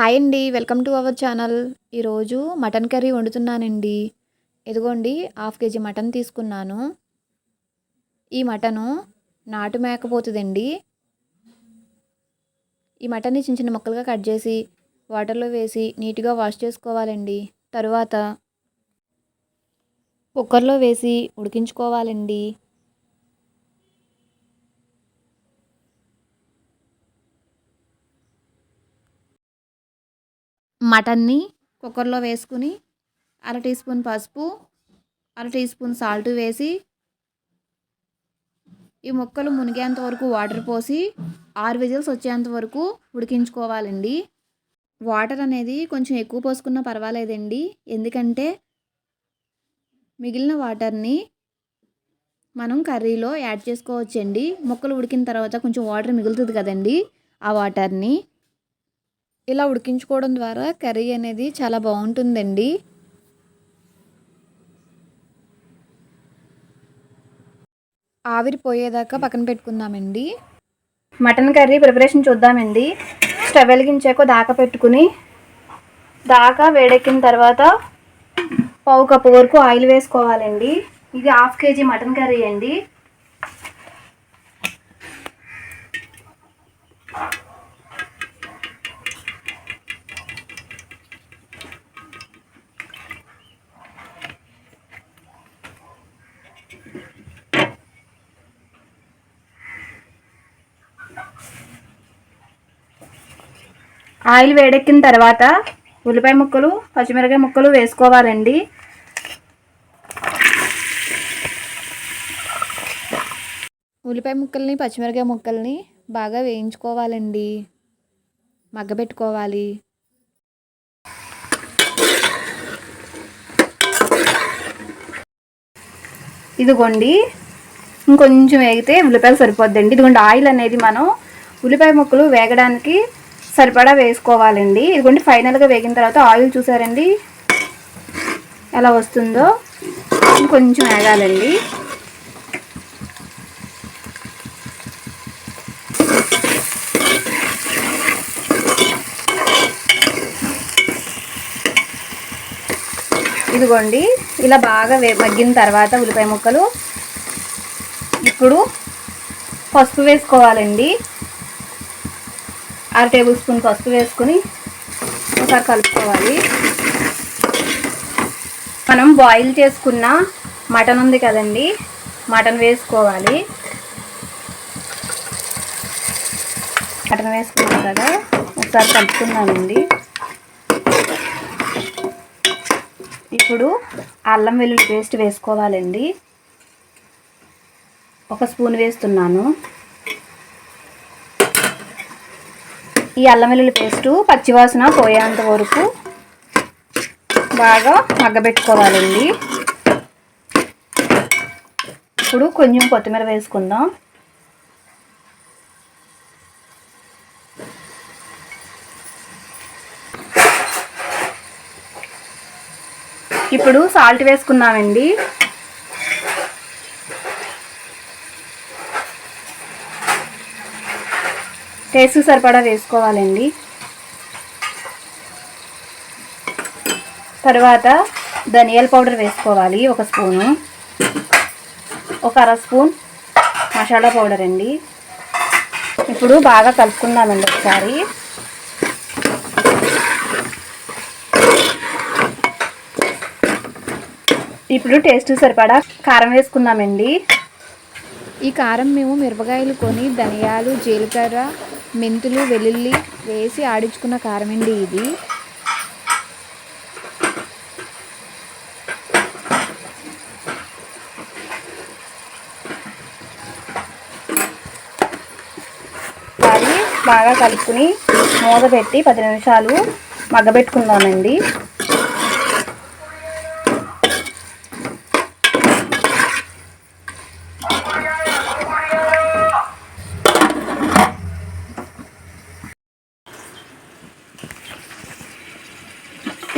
Hi అండి. Welcome to our channel. ఈరోజు mutton curry వండుతున్నానండి. ఇదిగోండి హాఫ్ కేజీ మటన్ తీసుకున్నాను. ఈ మటను నాటు మేకపోతుదండి. ఈ మటన్ని చిన్న చిన్న ముక్కలుగా కట్ చేసి వాటర్లో వేసి నీట్గా వాష్ చేసుకోవాలండి. తరువాత కుక్కర్లో వేసి ఉడికించుకోవాలండి. మటన్ని కుక్కర్లో వేసుకుని అర టీ స్పూన్ పసుపు, అర టీ స్పూన్ సాల్ట్ వేసి ఈ ముక్కలు మునిగేంత వరకు వాటర్ పోసి 6 విజిల్స్ వచ్చేంత వరకు ఉడికించుకోవాలండి. వాటర్ అనేది కొంచెం ఎక్కువ పోసుకున్నా పర్వాలేదండి. ఎందుకంటే మిగిలిన వాటర్ని మనం కర్రీలో యాడ్ చేసుకోవచ్చండి. ముక్కలు ఉడికిన తర్వాత కొంచెం వాటర్ మిగులుతుంది కదండి, ఆ వాటర్ని ఇలా ఉడికించుకోవడం ద్వారా కర్రీ అనేది చాలా బాగుంటుందండి. ఆవిరి పోయేదాకా పక్కన పెట్టుకుందామండి. మటన్ కర్రీ ప్రిపరేషన్ చూద్దామండి. స్టవ్ వెలిగించాక దాకా వేడెక్కిన తర్వాత పావు కప్పు వరకు ఆయిల్ వేసుకోవాలండి. ఇది హాఫ్ కేజీ మటన్ కర్రీ అండి. ఆయిల్ వేడెక్కిన తర్వాత ఉల్లిపాయ ముక్కలు, పచ్చిమిరపకాయ ముక్కలు వేసుకోవాలండి. ఉల్లిపాయ ముక్కల్ని, పచ్చిమిరపకాయ ముక్కల్ని బాగా వేయించుకోవాలండి. మగ్గబెట్టుకోవాలి. ఇదిగోండి ఇంకొంచెం వేగితే ఉల్లిపాయలు సరిపోద్దండి. ఇదిగోండి ఆయిల్ అనేది మనం ఉల్లిపాయ ముక్కలు వేగడానికి సరిపడా వేసుకోవాలండి. ఇదిగోండి ఫైనల్గా వేగిన తర్వాత ఆయిల్ చూసారండి ఎలా వస్తుందో. ఇంకొంచెం వేగాలండి. ఇదిగోండి ఇలా బాగా మగ్గిన తర్వాత ఉల్లిపాయ ముక్కలు ఇప్పుడు పసుపు వేసుకోవాలండి. అర టేబుల్ స్పూన్ పసుపు వేసుకుని ఒకసారి కలుపుకోవాలి. మనం బాయిల్ చేసుకున్న మటన్ ఉంది కదండి, మటన్ వేసుకోవాలి. మటన్ వేసుకున్నాం కదా, ఒకసారి కలుపుకుందామండి. ఇప్పుడు అల్లం వెల్లుల్లి పేస్ట్ వేసుకోవాలండి. ఒక స్పూన్ వేస్తున్నాను. ఈ అల్లం వెల్లుల్లి పేస్టు పచ్చివాసన పోయేంత వరకు బాగా మగ్గబెట్టుకోవాలండి. ఇప్పుడు కొంచెం కొత్తిమీర వేసుకుందాం. ఇప్పుడు సాల్ట్ వేసుకున్నామండి. టేస్ట్ సరిపడా వేసుకోవాలండి. తర్వాత ధనియాల పౌడర్ వేసుకోవాలి ఒక స్పూను. ఒక అర స్పూన్ మసాలా పౌడర్ అండి. ఇప్పుడు బాగా కలుపుకుందామండి ఒకసారి. ఇప్పుడు టేస్ట్ సరిపడా కారం వేసుకుందామండి. ఈ కారం మేము మిరపకాయలు కొని ధనియాలు, జీలకర్ర, మెంతులు, వెల్లుల్లి వేసి ఆడించుకున్న కారం అండి ఇది. అది బాగా కలుపుకుని మూత పెట్టి 10 నిమిషాలు మగ్గబెట్టుకుందామండి.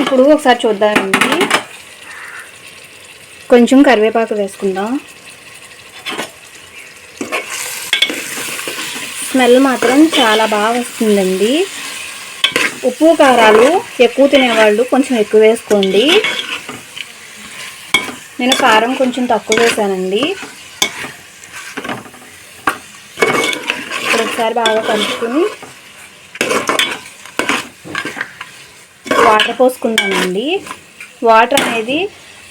ఇప్పుడు ఒకసారి చూద్దామండి. కొంచెం కరివేపాకు వేసుకుందాం. స్మెల్ మాత్రం చాలా బాగా వస్తుందండి. ఉప్పు కారాలు ఎక్కువ తినేవాళ్ళు కొంచెం ఎక్కువ వేసుకోండి. నేను కారం కొంచెం తక్కువ వేసానండి. ఇప్పుడు ఒకసారి బాగా కలుపుకొని వాటర్ పోసుకుందామండి. వాటర్ అనేది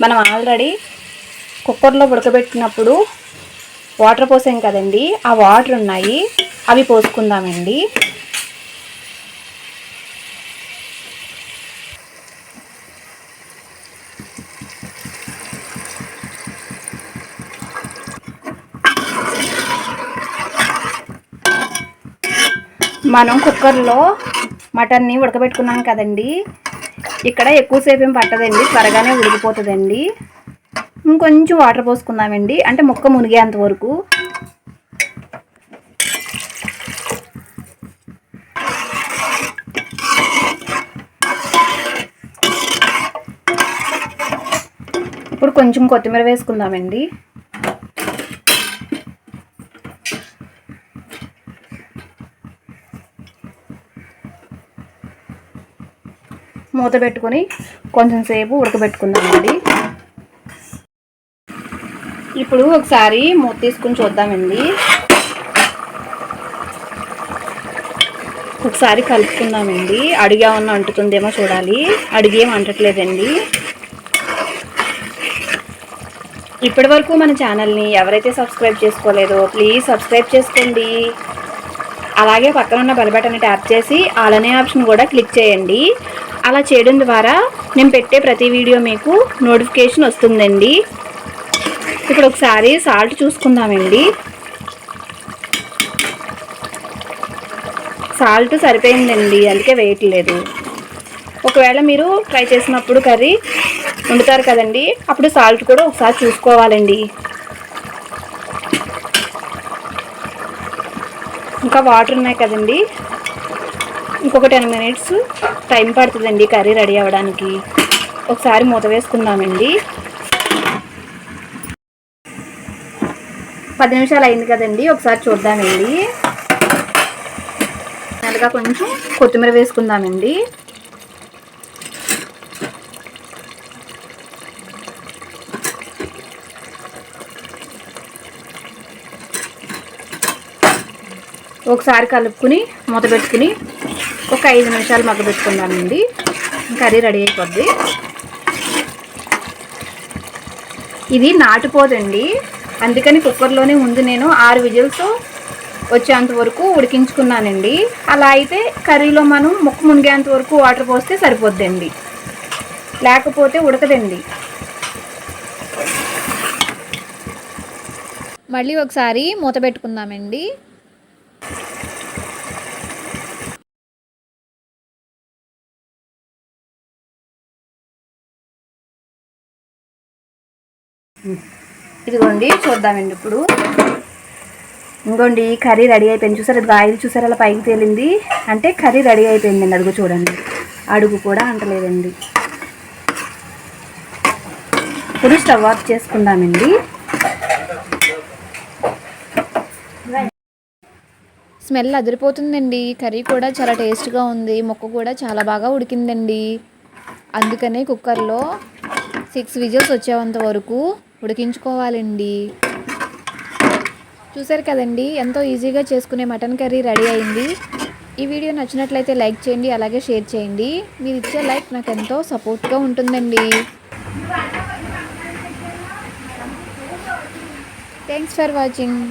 మనం ఆల్రెడీ కుక్కర్లో ఉడకబెట్టినప్పుడు వాటర్ పోసాం కదండి, ఆ వాటర్ ఉన్నాయి, అవి పోసుకుందామండి. మనం కుక్కర్లో మటన్ని ఉడకబెట్టుకున్నాం కదండి, ఇక్కడ ఎక్కువసేపు ఏం పట్టదండి, త్వరగానే ఉడికిపోతుందండి. ఇంకొంచెం వాటర్ పోసుకుందామండి, అంటే ముక్క మునిగేంత వరకు. ఇప్పుడు కొంచెం కొత్తిమీర వేసుకుందామండి. మూత పెట్టుకొని కొంచెం సేపు ఉడకబెట్టుకుందామండి. ఇప్పుడు ఒకసారి మూత తీసుకుని చూద్దామండి. ఒకసారి కలుపుకుందామండి. అడుగు ఏమన్నా అంటుతుందేమో చూడాలి. అడుగు ఏం అంటట్లేదండి. ఇప్పటి వరకు మన ఛానల్ని ఎవరైతే సబ్స్క్రైబ్ చేసుకోలేదో ప్లీజ్ సబ్స్క్రైబ్ చేసుకోండి. అలాగే పక్కన ఉన్న బెల్ బటన్ని ట్యాప్ చేసి ఆల్ అనే ఆప్షన్ కూడా క్లిక్ చేయండి. అలా చేయడం ద్వారా నేను పెట్టే ప్రతి వీడియో మీకు నోటిఫికేషన్ వస్తుందండి. ఇప్పుడు ఒకసారి సాల్ట్ చూసుకుందామండి. సాల్ట్ సరిపోయిందండి, అందుకే వేయట్లేదు. ఒకవేళ మీరు ట్రై చేసినప్పుడు కర్రీ వండుతారు కదండి, అప్పుడు సాల్ట్ కూడా ఒకసారి చూసుకోవాలండి. ఇంకా వాటర్ ఉన్నాయి కదండి, ఇంకొక 10 మినిట్స్ టైం పడుతుందండి కర్రీ రెడీ అవ్వడానికి. ఒకసారి మూత వేసుకుందామండి. 10 నిమిషాలు అయింది కదండి, ఒకసారి చూద్దామండి. నెలగా కొంచెం కొత్తిమీర వేసుకుందామండి. ఒకసారి కలుపుకుని మూత పెట్టుకుని ఒక 5 నిమిషాలు మగ్గబెట్టుకుందామండి. కర్రీ రెడీ అయిపోద్ది. ఇది నాటుపోదండి, అందుకని కుక్కర్లోనే ముందు నేను 6 విజిల్స్ వచ్చేంత వరకు ఉడికించుకున్నానండి. అలా అయితే కర్రీలో మనం ముక్క మునిగేంత వరకు వాటర్ పోస్తే సరిపోద్దండి, లేకపోతే ఉడకదండి. మళ్ళీ ఒకసారి మూత పెట్టుకుందామండి. ఇదిగోండి చూద్దామండి. ఇప్పుడు ఇంకోండి కర్రీ రెడీ అయిపోయింది. చూసారు, ఇది ఆయిల్ చూసారు అలా పైకి తేలింది అంటే కర్రీ రెడీ అయిపోయిందండి. అడుగు చూడండి, అడుగు కూడా అంటలేదండి. ఇప్పుడు స్టవ్ ఆఫ్ చేసుకుందామండి. స్మెల్ అదిరిపోతుందండి. కర్రీ కూడా చాలా టేస్ట్గా ఉంది, ముక్క కూడా చాలా బాగా ఉడికిందండి. అందుకనే కుక్కర్లో 6 విజిల్స్ వచ్చేంత వరకు ఉడికించుకోవాలండి. చూసారు కదండి, ఎంతో ఈజీగా చేసుకునే మటన్ కర్రీ రెడీ అయింది. ఈ వీడియో నచ్చినట్లయితే లైక్ చేయండి, అలాగే షేర్ చేయండి. మీరు ఇచ్చే లైక్ నాకు ఎంతో సపోర్ట్గా ఉంటుందండి. Thanks for watching.